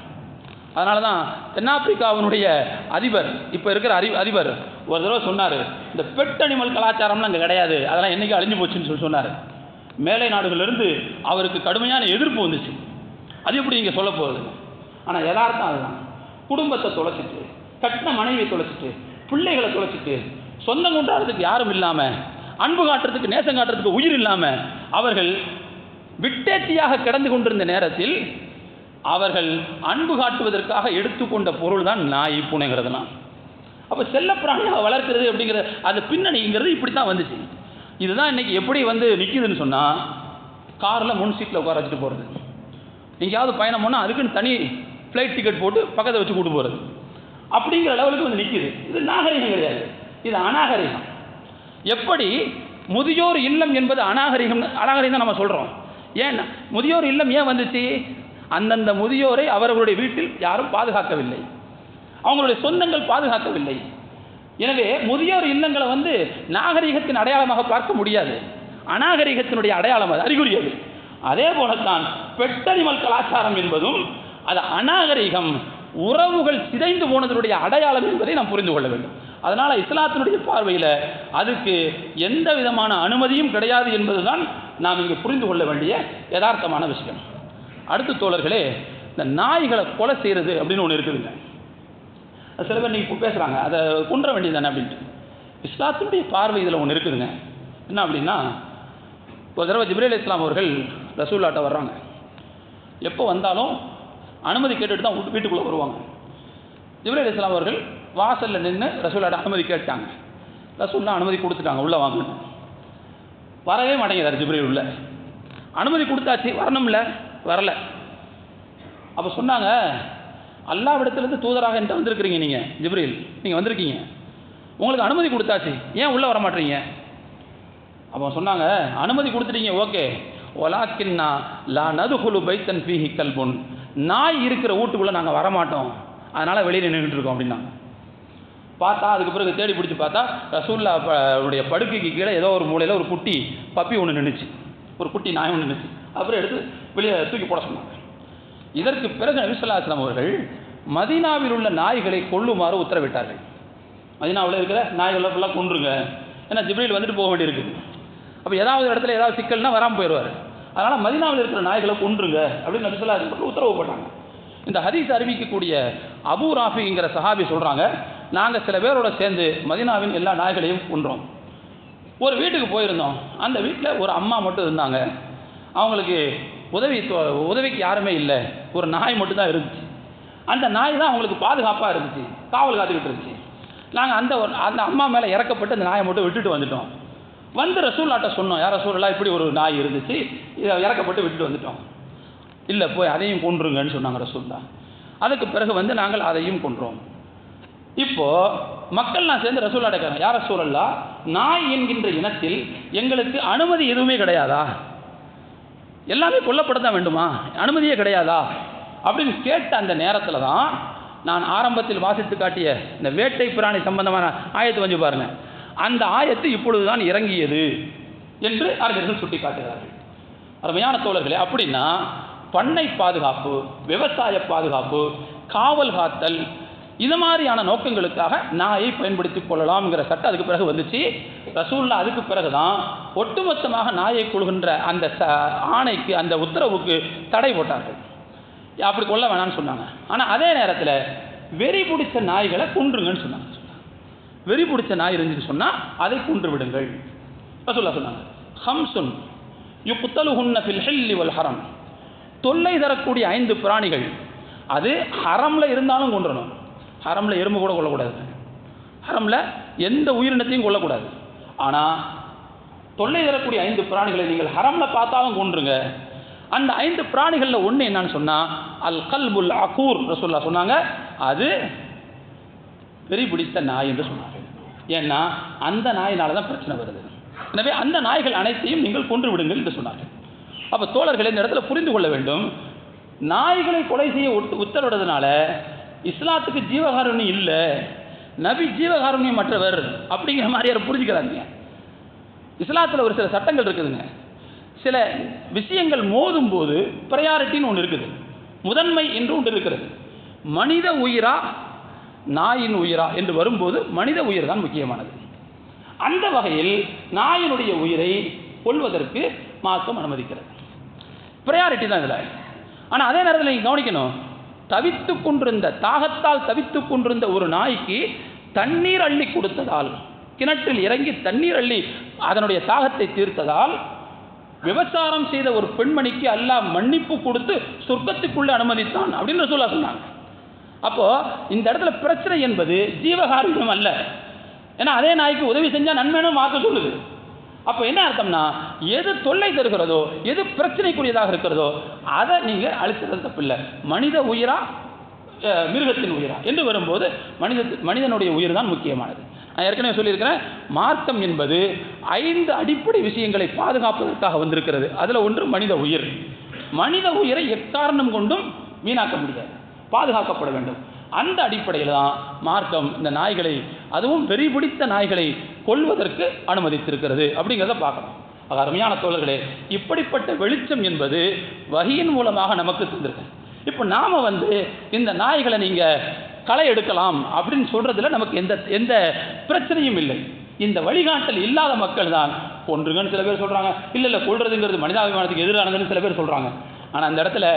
அதனால தான் தென்னாப்பிரிக்காவினுடைய அதிபர், இப்போ இருக்கிற அதிபர் ஒரு தடவை சொன்னார், இந்த பெட் அனிமல் கலாச்சாரம்லாம் அங்கே கிடையாது, அதெல்லாம் என்றைக்கு அழிஞ்சு போச்சுன்னு சொல்லி சொன்னார். மேலை நாடுகளிலிருந்து அவருக்கு கடுமையான எதிர்ப்பு வந்துச்சு. அது எப்படி இங்கே சொல்ல போகிறது? ஆனால் யதார்த்தம் அதுதான். குடும்பத்தை தொலைச்சிட்டு, கட்டின மனைவியை தொலைச்சிட்டு, பிள்ளைகளை தொலைச்சிட்டு, சொந்தம் கொண்டாடுறதுக்கு யாரும் இல்லாமல், அன்பு காட்டுறதுக்கு, நேசம் காட்டுறதுக்கு உயிர் இல்லாமல் அவர்கள் விட்டேத்தியாக கிடந்து கொண்டிருந்த நேரத்தில் அவர்கள் அன்பு காட்டுவதற்காக எடுத்துக்கொண்ட பொருள் தான் நாய், பூனைங்கிறதுலாம். அப்போ செல்லப்பிராணியாக வளர்க்கிறது அப்படிங்கிற அது பின்னணிங்கிறது இப்படி தான் வந்துச்சு. இதுதான் இன்றைக்கி எப்படி வந்து நிற்கிதுன்னு சொன்னால், காரில் முன் சீட்டில் உட்கார வச்சுட்டு போகிறது, எங்கேயாவது பயணம் போனால் அதுக்குன்னு தனி ஃப்ளைட் டிக்கெட் போட்டு பக்கத்தை வச்சு கூட்டு போகிறது, அப்படிங்கிற லெவலுக்கு வந்து நிற்கிது. இது நாகரிகம் கிடையாது, இது அநாகரிகம். எப்படி முதியோர் இல்லம் என்பது அநாகரிகம் தான் நம்ம சொல்கிறோம். ஏன் முதியோர் இல்லம் ஏன் வந்துச்சு? அந்தந்த முதியோரை அவர்களுடைய வீட்டில் யாரும் பாதுகாக்கவில்லை, அவங்களுடைய சொந்தங்கள் பாதுகாக்கவில்லை. எனவே முதியோர் இல்லங்களை வந்து நாகரிகத்தின் அடையாளமாக பார்க்க முடியாது, அநாகரிகத்தினுடைய அடையாளம், அது அறிகுறி. அது அதே போலத்தான் பெட்டனிமல் கலாச்சாரம் என்பதும் அது அநாகரிகம், உறவுகள் சிதைந்து போனதனுடைய அடையாளம் என்பதை நாம் புரிந்து கொள்ள வேண்டும். அதனால் இஸ்லாத்தினுடைய பார்வையில் அதுக்கு எந்த விதமான அனுமதியும் கிடையாது என்பதுதான் நாம் இங்கே புரிந்து கொள்ள வேண்டிய யதார்த்தமான விஷயம். அடுத்த தோழர்களே, இந்த நாய்களை கொலை செய்கிறது அப்படின்னு ஒன்று இருக்குதுங்க. சில பேர் நீங்கள் இப்போ பேசுகிறாங்க, அதை கொன்ற வேண்டியது தானே அப்படின்ட்டு. இஸ்லாத்தினுடைய பார்வை இதில் ஒன்று இருக்குதுங்க. என்ன அப்படின்னா, ஒரு தடவை ஜிப்ரீல் அலைஹிஸ்ஸலாம் அவர்கள் ரசூலுல்லாஹ்ட்ட வர்றாங்க. எப்போ வந்தாலும் அனுமதி கேட்டுட்டு தான் வீட்டுக்குள்ளே வருவாங்க. ஜிப்ரீல் அலைஹிஸ்ஸலாம் அவர்கள் வாசலில் நின்று ரசூலுல்லாஹ்ட்ட அனுமதி கேட்டாங்க. ரசூலுல்லாஹ் அனுமதி கொடுத்துட்டாங்க, உள்ளே வாங்கன்னு. வரவே மாட்டேங்கிறார் ஜிப்ரீல். உள்ள அனுமதி கொடுத்தாச்சு, வரணும்ல, வரலை. அப்போ சொன்னாங்க, அல்லாஹ்விடத்திலிருந்து தூதராக என்கிட்ட வந்திருக்கிறீங்க, நீங்கள் ஜிப்ரீல், நீங்கள் வந்திருக்கீங்க, உங்களுக்கு அனுமதி கொடுத்தாச்சு, ஏன் உள்ளே வர மாட்டீங்க? அப்போ சொன்னாங்க, அனுமதி கொடுத்துட்டீங்க, ஓகே, ஒலாக்கின்னா லா நதுகுலு பைத்தன் ஃபீஹி கல்புன், நாய் இருக்கிற வீட்டுக்குள்ளே நாங்கள் வரமாட்டோம், அதனால் வெளியில் நின்றுட்டு இருக்கோம் அப்படின்னாங்க. பார்த்தா அதுக்கு பிறகு தேடி பிடிச்சி பார்த்தா ரசூலுல்லாஹ்வுடைய படுக்கைக்கு கீழே ஏதோ ஒரு மூலையில் ஒரு குட்டி பப்பி ஒன்று நின்றுச்சு, ஒரு குட்டி நாய் ஒன்று நின்றுச்சு. அப்புறம் எடுத்து வெளியே தூக்கி போட சொன்னாங்க. இதற்கு பிறகு நபி ஸல்லல்லாஹு அலைஹி வஸல்லம் அவர்கள் மதீனாவில் உள்ள நாய்களை கொல்லுமாறு உத்தரவிட்டார்கள். மதீனாவில் இருக்கிற நாய்களை ஃபுல்லாக கொன்றுங்க, ஏன்னா ஜிப்ரீல் வந்துட்டு போக வேண்டியிருக்குது. அப்போ ஏதாவது இடத்துல ஏதாவது சிக்கல்னா வராமல் போயிடுவார். அதனால் மதீனாவில் இருக்கிற நாய்களை கொன்றுங்க அப்படின்னு நபி ஸல்லல்லாஹு அலைஹி வஸல்லம் உத்தரவு போட்டாங்க. இந்த ஹதீஸ் அறிவிக்கக்கூடிய அபூ ராஃபிங்கிற சஹாபி சொல்கிறாங்க, நாங்கள் சில பேரோட சேர்ந்து மதீனாவின் எல்லா நாய்களையும் கொன்றோம். ஒரு வீட்டுக்கு போயிருந்தோம். அந்த வீட்டில் ஒரு அம்மா மட்டும் இருந்தாங்க. அவங்களுக்கு உதவிக்கு யாருமே இல்லை, ஒரு நாய் மட்டும்தான் இருந்துச்சு. அந்த நாய் தான் அவங்களுக்கு பாதுகாப்பாக இருந்துச்சு, காவல் காத்துக்கிட்டு இருந்துச்சு. நாங்கள் அந்த அம்மா மேலே இறக்கப்பட்டு அந்த நாயை மட்டும் விட்டுட்டு வந்துட்டோம். வந்து ரசூலுல்லாஹ்ட்ட சொன்னோம், யார் ரசூலுல்லாஹ் இப்படி ஒரு நாய் இருந்துச்சு, இதை இறக்கப்பட்டு விட்டுட்டு வந்துட்டோம். இல்லை போய் அதையும் கொன்றுங்கன்னு சொன்னாங்க ரசூலுல்லாஹ். அதுக்கு பிறகு வந்து நாங்கள் அதையும் கொன்றோம். இப்போது மக்கள்லாம் சேர்ந்து ரசூலுல்லாஹ்ட்ட கேட்குறாங்க, யார் ரசூலுல்லாஹ் நாய் என்கின்ற இனத்தில் எங்களுக்கு அனுமதி எதுவுமே கிடையாதா, எல்லாமே கொல்லப்படத்தான் வேண்டுமா, அனுமதியே கிடையாதா அப்படின்னு கேட்ட அந்த நேரத்தில் தான் நான் ஆரம்பத்தில் வாசித்து காட்டிய இந்த வேட்டை பிராணி சம்பந்தமான ஆயத்து வந்து பாருங்க, அந்த ஆயத்து இப்பொழுது தான் இறங்கியது என்று அறிஞர்கள் சுட்டி காட்டுகிறார்கள். அருமையான தோழர்களே, அப்படின்னா பண்ணை பாதுகாப்பு, விவசாய பாதுகாப்பு, காவல் காத்தல், இது மாதிரியான நோக்கங்களுக்காக நாயை பயன்படுத்திக் கொள்ளலாம்ங்கிற சட்டம் அதுக்கு பிறகு வந்துச்சு. ரசூலுல்லாஹ் அதுக்கு பிறகு தான் ஒட்டுமொத்தமாக நாயை கொள்கின்ற அந்த ஆணைக்கு, அந்த உத்தரவுக்கு தடை போட்டார்கள். அப்படி கொள்ள வேணாம்னு சொன்னாங்க. ஆனால் அதே நேரத்தில் வெறி பிடிச்ச நாய்களை கொன்றுங்கன்னு சொன்னாங்க. வெறி பிடிச்ச நாய் இருந்துச்சு சொன்னால் அதை கொன்று விடுங்கள் ரசூலுல்லாஹ் சொன்னாங்க. ஹம்சுன் யுக்தலுஹுன்ன ஃபில் ஹில்லி வல் ஹரம், தொல்லை தரக்கூடிய 5 பிராணிகள், அது ஹரமில் இருந்தாலும் கொன்றணும். ஹரமில் எறும்பு கூட கொள்ளக்கூடாது, ஹரமில் எந்த உயிரினத்தையும் கொள்ளக்கூடாது. ஆனால் தொல்லை தரக்கூடிய 5 பிராணிகளை நீங்கள் ஹரமில் பார்த்தாலும் கொன்றுங்க. அந்த 5 பிராணிகளில் ஒன்று என்னன்னு சொன்னால் அல் கல்புல் அகூர் ரசூலுல்லாஹ் சொன்னாங்க, அது வெறி பிடித்த நாய் என்று சொன்னாங்க. ஏன்னா அந்த நாயினால தான் பிரச்சனை வருது. எனவே அந்த நாய்கள் அனைத்தையும் நீங்கள் கொன்று விடுங்கள் என்று சொன்னார்கள். அப்போ தோழர்கள் இந்த இடத்துல புரிந்து கொள்ள வேண்டும், நாய்களை கொலை செய்ய உத்தரவிடுறதுனால இஸ்லாத்துக்கு ஜீவகாருண்யம் இல்லை, நபி ஜீவகாருண்யம் மற்றவர் அப்படிங்கிற மாதிரி யாரும் புரிஞ்சுக்கிறாங்க. இஸ்லாத்தில் ஒரு சில சட்டங்கள் இருக்குதுங்க. சில விஷயங்கள் மோதும் போது ப்ரையாரிட்டின்னு ஒன்று இருக்குது, முதன்மை என்று ஒன்று இருக்கிறது. மனித உயிரா நாயின் உயிரா என்று வரும்போது மனித உயிர் தான் முக்கியமானது. அந்த வகையில் நாயினுடைய உயிரை கொல்வதற்கு மார்க்கம் அனுமதிக்கிறது. ப்ரையாரிட்டி தான் இதில். ஆனால் அதே நேரத்தில் நீங்கள் கவனிக்கணும், தவித்து கொண்டிருந்த, தாகத்தால் தவித்து கொண்டிருந்த ஒரு நாய்க்கு தண்ணீர் அள்ளி கொடுத்ததால், கிணற்றில் இறங்கி தண்ணீர் அள்ளி அதனுடைய தாகத்தை தீர்த்ததால், விபச்சாரம் செய்த ஒரு பெண்மணிக்கு அல்லாஹ் மன்னிப்பு கொடுத்து சொர்க்கத்துக்குள்ளே அனுமதித்தான் அப்படின்னு ரசூலுல்லாஹ் சொன்னாங்க. அப்போது இந்த இடத்துல பிரச்சனை என்பது ஜீவகாருண்யம் அல்ல. ஏன்னா அதே நாய்க்கு உதவி செஞ்சால் நன்மைன்னு மார்க்கம் சொல்லுது. அப்போ என்ன அர்த்தம்னா, எது தொல்லை தருகிறதோ, எது பிரச்சனைக்குரியதாக இருக்கிறதோ அதை நீங்கள் அழிக்கிறது தப்பில்லை. மனித உயிரா மிருகத்தின் உயிரா என்று வரும்போது மனிதனுடைய உயிர் தான் முக்கியமானது. நான் ஏற்கனவே சொல்லியிருக்கிறேன், மார்க்கம் என்பது 5 அடிப்படை விஷயங்களை பாதுகாப்பதற்காக வந்திருக்கிறது. அதில் ஒன்று மனித உயிர். மனித உயிரை எக்காரணம் கொண்டும் வீணாக்க முடியாது, பாதுகாக்கப்பட வேண்டும். அந்த அடிப்படையில் தான் மார்க்கம் இந்த நாய்களை, அதுவும் வெறி பிடித்த நாய்களை கொல்வதற்கு அனுமதித்திருக்கிறது அப்படிங்கிறத பார்க்கணும். அருமையான தோழர்களே, இப்படிப்பட்ட வெளிச்சம் என்பது வஹியின் மூலமாக நமக்கு தந்திருக்கு. இப்போ நாம் இந்த நாய்களை நீங்கள் களை எடுக்கலாம் அப்படின்னு சொல்கிறதுல நமக்கு எந்த பிரச்சனையும் இல்லை. இந்த வழிகாட்டல் இல்லாத மக்கள் தான் கொன்றுங்கன்னு சில பேர் சொல்கிறாங்க, இல்லை கொல்றதுங்கிறது மனிதாபிமானத்துக்கு எதிரானதுன்னு சில பேர் சொல்கிறாங்க. ஆனால் அந்த இடத்துல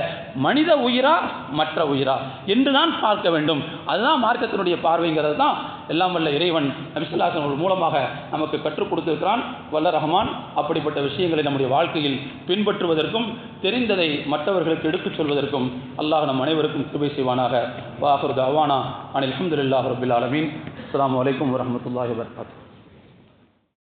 மனித உயிரா மற்ற உயிரா என்று தான் பார்க்க வேண்டும். அதுதான் மார்க்கத்தினுடைய பார்வைங்கிறது தான் எல்லாம் வல்ல இறைவன் நபி ஸல்லல்லாஹு அலைஹி வஸல்லம் மூலமாக நமக்கு கற்றுக் கொடுத்திருக்கிறான். வல்ல ரஹ்மான் அப்படிப்பட்ட விஷயங்களை நம்முடைய வாழ்க்கையில் பின்பற்றுவதற்கும் தெரிந்ததை மற்றவர்களுக்கு எடுத்துச் சொல்வதற்கும் அல்லாஹ் நம் அனைவருக்கும் கிருபை செய்வானாக. வ ஆகிரு தஅவானா அனில் ஹம்துலில்லாஹி ரப்பில் ஆலமீன். அஸ்ஸலாமு அலைக்கும் வரஹ்மத்துல்லாஹி வபரகாத்துஹு.